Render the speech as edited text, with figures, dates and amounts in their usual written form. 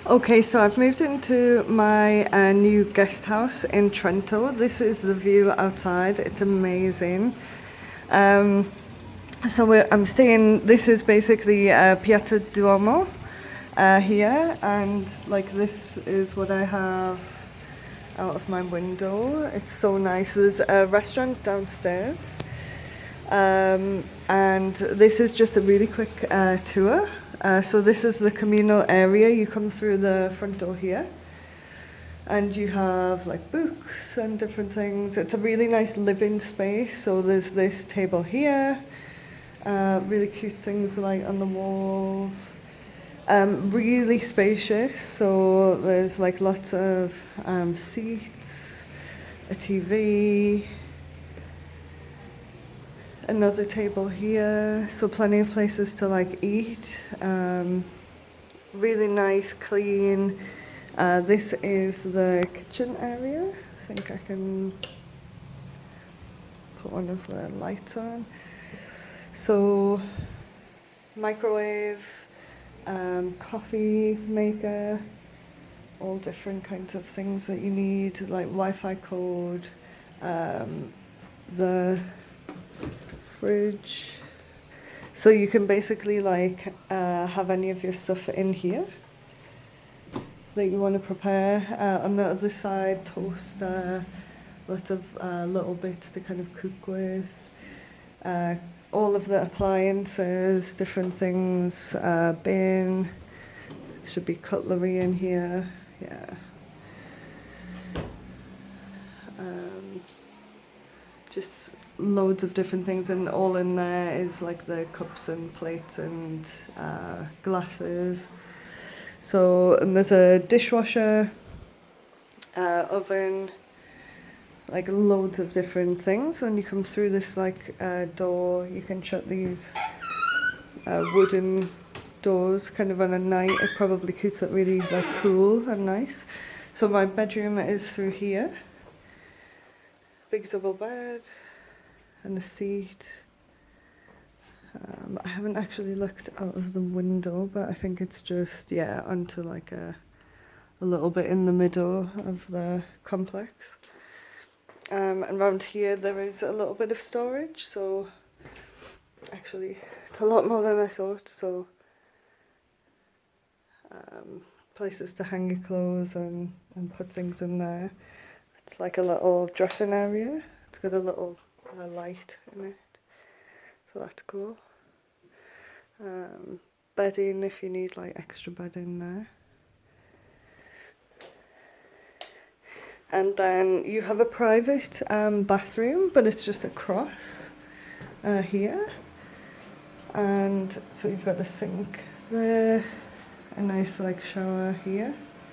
Okay, so I've moved into my new guest house in Trento. This is the view outside. It's amazing. Um, I'm staying. This is basically Piazza Duomo here, and like this is what I have out of my window. It's so nice. There's a restaurant downstairs. And this is just a really quick tour. So this is the communal area. You come through the front door here, and you have like books and different things. It's a really nice living space. So there's this table here, really cute things like on the walls. Really spacious. So there's like lots of seats, a TV. Another table here, so plenty of places to like eat. Really nice, clean. This is the kitchen area. I think I can put one of the lights on. So, microwave, coffee maker, all different kinds of things that you need, like Wi-Fi code, the fridge. So you can basically like have any of your stuff in here that you want to prepare. On the other side, toaster, lots of little bits to kind of cook with. All of the appliances, different things, bin, should be cutlery in here, yeah. Just loads of different things, and all in there is like the cups and plates and glasses. So, and there's a dishwasher, oven, like loads of different things. And you come through this like door, you can shut these wooden doors kind of on a night. It probably keeps it really like cool and nice. So my bedroom is through here. Big double bed and a seat. I haven't actually looked out of the window, but I think it's just, yeah, onto like a little bit in the middle of the complex. And around here there is a little bit of storage, so actually it's a lot more than I thought. So places to hang your clothes and put things in there. It's like a little dressing area. It's got a little light in it, so that's cool. Bedding if you need like extra bedding there. And then you have a private bathroom, but it's just across here. And so you've got a sink there, a nice like shower here.